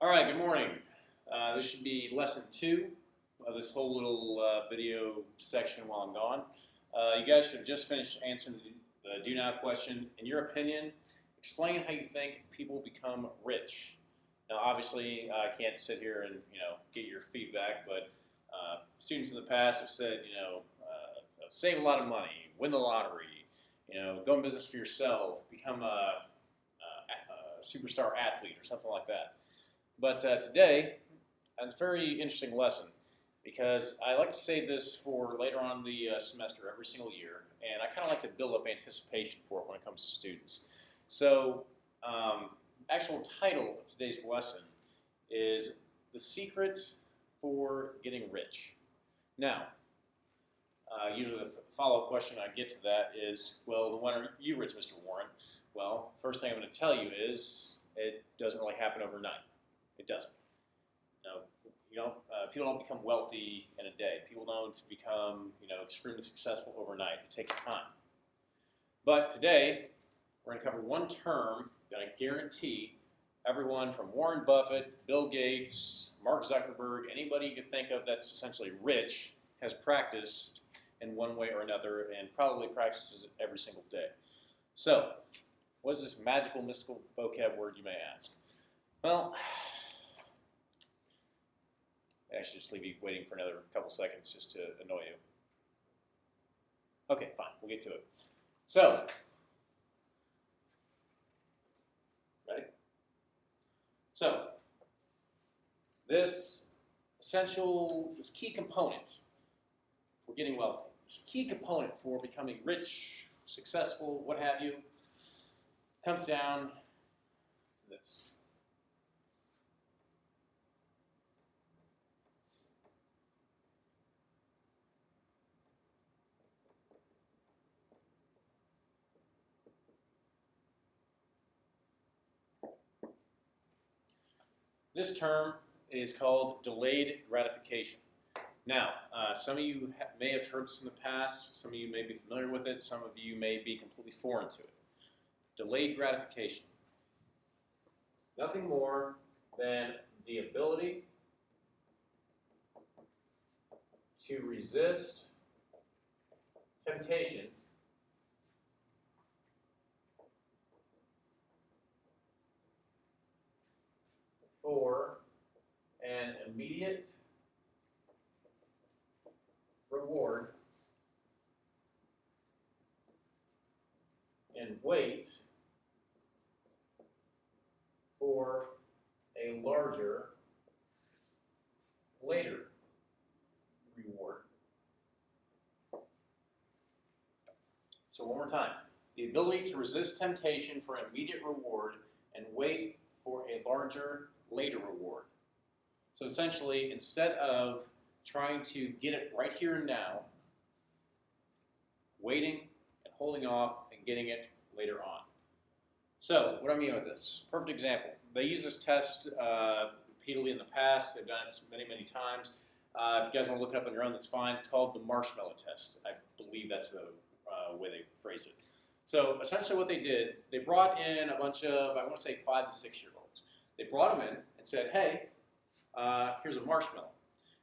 All right, good morning. This should be lesson 2 of this whole little video section while I'm gone. You guys should have just finished answering the do now question. In your opinion, explain how you think people become rich. Now, obviously, I can't sit here and get your feedback, but students in the past have said, save a lot of money, win the lottery, go in business for yourself, become a superstar athlete or something like that. But today, it's a very interesting lesson because I like to save this for later on in the semester every single year, and I kind of like to build up anticipation for it when it comes to students. So, actual title of today's lesson is The Secret for Getting Rich. Now, usually the follow-up question I get to that is, well, when are you rich, Mr. Warren? Well, first thing I'm going to tell you is it doesn't really happen overnight. It doesn't. People don't become wealthy in a day. People don't become, extremely successful overnight. It takes time. But today, we're going to cover one term that I guarantee everyone from Warren Buffett, Bill Gates, Mark Zuckerberg, anybody you can think of that's essentially rich has practiced in one way or another and probably practices it every single day. So, what is this magical, mystical vocab word, you may ask? Well, I should just leave you waiting for another couple seconds just to annoy you. Okay, fine, we'll get to it. So, ready? So, this key component for getting wealthy, this key component for becoming rich, successful, what have you, comes down to this. This term is called delayed gratification. Now, some of you may have heard this in the past, some of you may be familiar with it, some of you may be completely foreign to it. Delayed gratification. Nothing more than the ability to resist temptation for an immediate reward and wait for a larger later reward. So one more time. The ability to resist temptation for an immediate reward and wait for a larger later reward. So essentially, instead of trying to get it right here and now, waiting and holding off and getting it later on. So, what do I mean by this? Perfect example. They use this test repeatedly in the past. They've done it many, many times. If you guys want to look it up on your own, that's fine. It's called the marshmallow test. I believe that's the way they phrased it. So, essentially what they did, they brought in a bunch of, I want to say 5 to 6 year olds. They brought them in and said, hey, here's a marshmallow.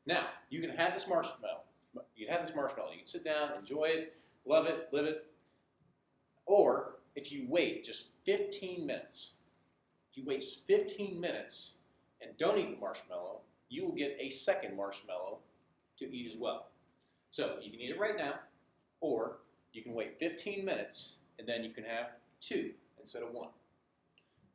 Now, you can have this marshmallow. You can have this marshmallow. You can sit down, enjoy it, love it, live it. Or, if you wait just 15 minutes, and don't eat the marshmallow, you will get a second marshmallow to eat as well. So, you can eat it right now, or you can wait 15 minutes, and then you can have 2 instead of 1.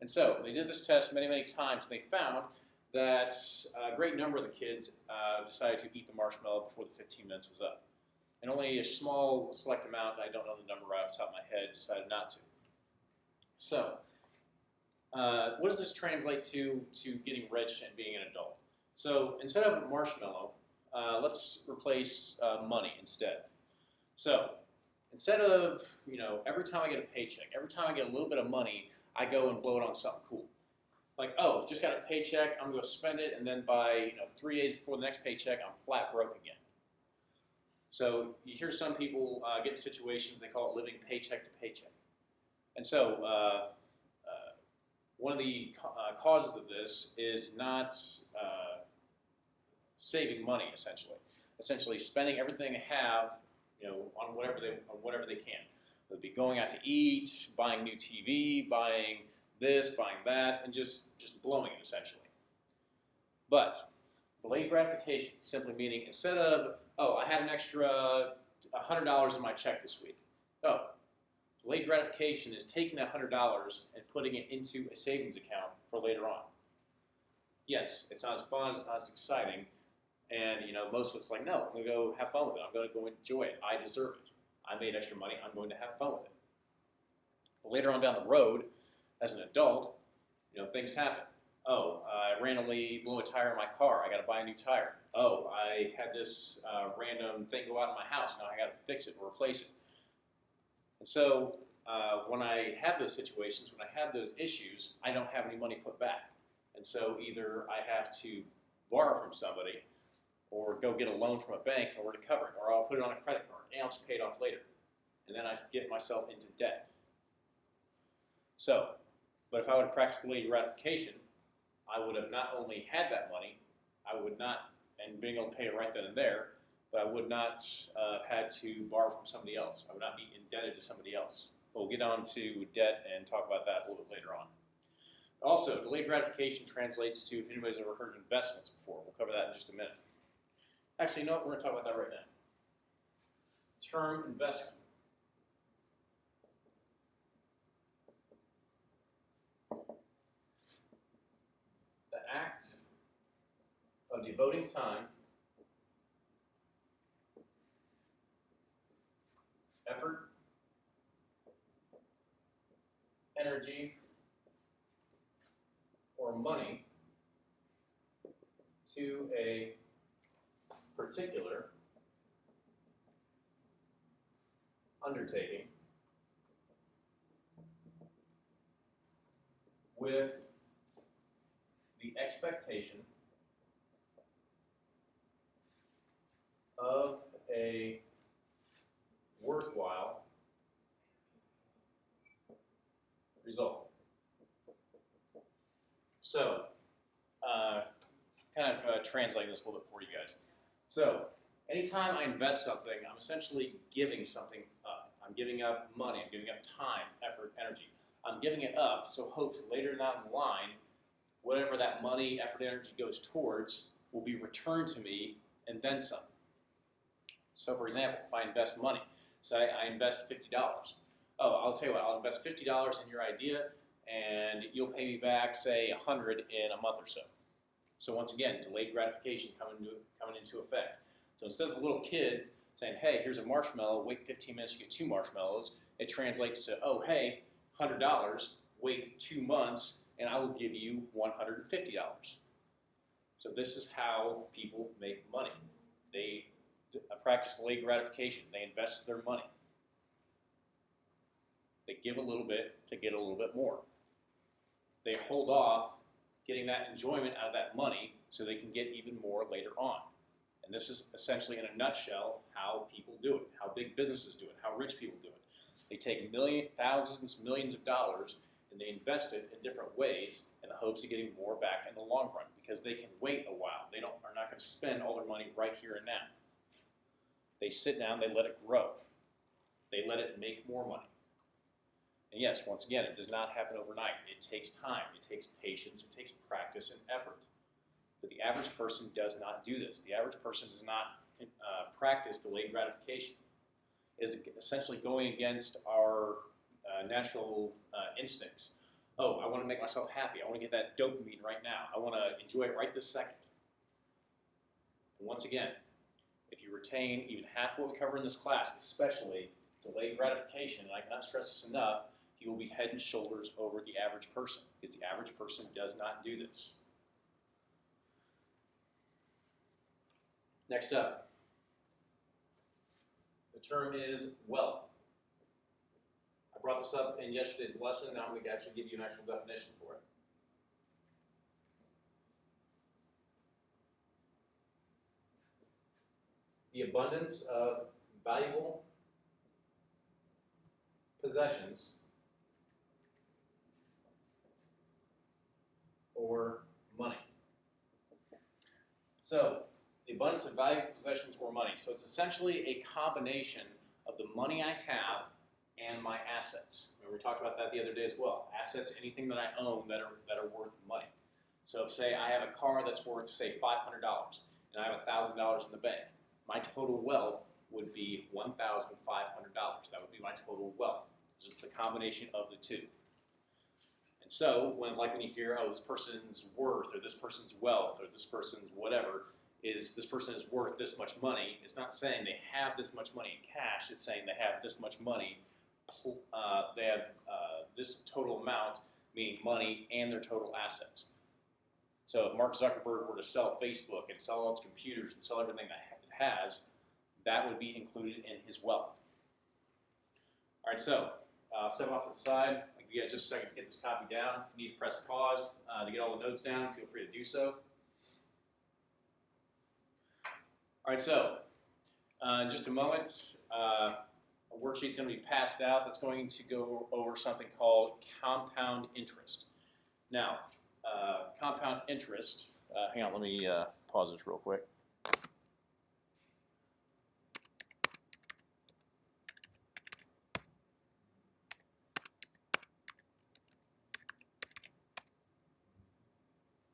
And so, they did this test many, many times, and they found that a great number of the kids decided to eat the marshmallow before the 15 minutes was up. And only a small select amount, I don't know the number right off the top of my head, decided not to. So, what does this translate to getting rich and being an adult? So, instead of a marshmallow, let's replace money instead. So, instead of, every time I get a paycheck, every time I get a little bit of money, I go and blow it on something cool. Like, oh, just got a paycheck, I'm going to spend it, and then by 3 days before the next paycheck, I'm flat broke again. So you hear some people get in situations, they call it living paycheck to paycheck. And so one of the causes of this is not saving money, essentially spending everything they have, on whatever they can. It'd be going out to eat, buying new TV, buying this, buying that, and just blowing it essentially. But delayed gratification, simply meaning instead of, oh, I had an extra $100 in my check this week. Oh, delayed gratification is taking that $100 and putting it into a savings account for later on. Yes, it's not as fun, it's not as exciting, and most of it's like, no, I'm going to go have fun with it. I'm going to go enjoy it. I deserve it. I made extra money. I'm going to have fun with it. But later on down the road, as an adult, things happen. Oh, I randomly blew a tire in my car. I got to buy a new tire. Oh, I had this random thing go out in my house. Now I got to fix it or replace it. And so when I have those situations, when I have those issues, I don't have any money put back. And so either I have to borrow from somebody or go get a loan from a bank in order to cover it, or I'll put it on a credit card and I'll just pay it off later. And then I get myself into debt. So, but if I would have practiced delayed gratification, I would have not only had that money, I would not, and being able to pay it right then and there, but I would not have had to borrow from somebody else. I would not be indebted to somebody else. We'll get on to debt and talk about that a little bit later on. Also, delayed gratification translates to, if anybody's ever heard of investments before, we'll cover that in just a minute. Actually, no, we're going to talk about that right now. Term investment. The act of devoting time, effort, energy, or money to a particular undertaking with the expectation of a worthwhile result. So, translating this a little bit for you guys. So, anytime I invest something, I'm essentially giving something up. I'm giving up money, I'm giving up time, effort, energy. I'm giving it up, so hopes later down the line, whatever that money, effort, energy goes towards will be returned to me and then some. So for example, if I invest money, say I invest $50. Oh, I'll tell you what, I'll invest $50 in your idea and you'll pay me back, say, $100 in a month or so. So once again, delayed gratification coming into effect. So instead of a little kid saying, hey, here's a marshmallow, wait 15 minutes, you get 2 marshmallows, it translates to, oh, hey, $100, wait 2 months, and I will give you $150. So this is how people make money. They practice delayed gratification. They invest their money. They give a little bit to get a little bit more. They hold off getting that enjoyment out of that money so they can get even more later on. And this is essentially, in a nutshell, how people do it, how big businesses do it, how rich people do it. They take thousands, millions of dollars, and they invest it in different ways in the hopes of getting more back in the long run because they can wait a while. They are not going to spend all their money right here and now. They sit down, they let it grow. They let it make more money. And yes, once again, it does not happen overnight. It takes time, it takes patience, it takes practice and effort. But the average person does not do this. The average person does not practice delayed gratification. It is essentially going against our natural instincts. Oh, I want to make myself happy. I want to get that dopamine right now. I want to enjoy it right this second. And once again, if you retain even half what we cover in this class, especially delayed gratification, and I cannot stress this enough, you will be head and shoulders over the average person, because the average person does not do this. Next up, the term is wealth. I brought this up in yesterday's lesson. Now I'm going to actually give you an actual definition for it. The abundance of valuable possessions So, the abundance of valuable possessions or money. So it's essentially a combination of the money I have and my assets. Remember, we talked about that the other day as well. Assets, anything that I own that are worth money. So if, say, I have a car that's worth, say, $500, and I have $1,000 in the bank, my total wealth would be $1,500. That would be my total wealth. It's just the combination of the two. And so, when you hear, oh, this person's worth, or this person's wealth, or this person's whatever, this person is worth this much money, it's not saying they have this much money in cash, it's saying they have this much money, they have this total amount, meaning money, and their total assets. So if Mark Zuckerberg were to sell Facebook and sell all its computers and sell everything that it has, that would be included in his wealth. All right, so set off to the side. I'll give you guys just a second to get this copy down. If you need to press pause to get all the notes down, feel free to do so. All right, so in just a moment, a worksheet's going to be passed out that's going to go over something called compound interest. Now, compound interest, hang on, let me pause this real quick.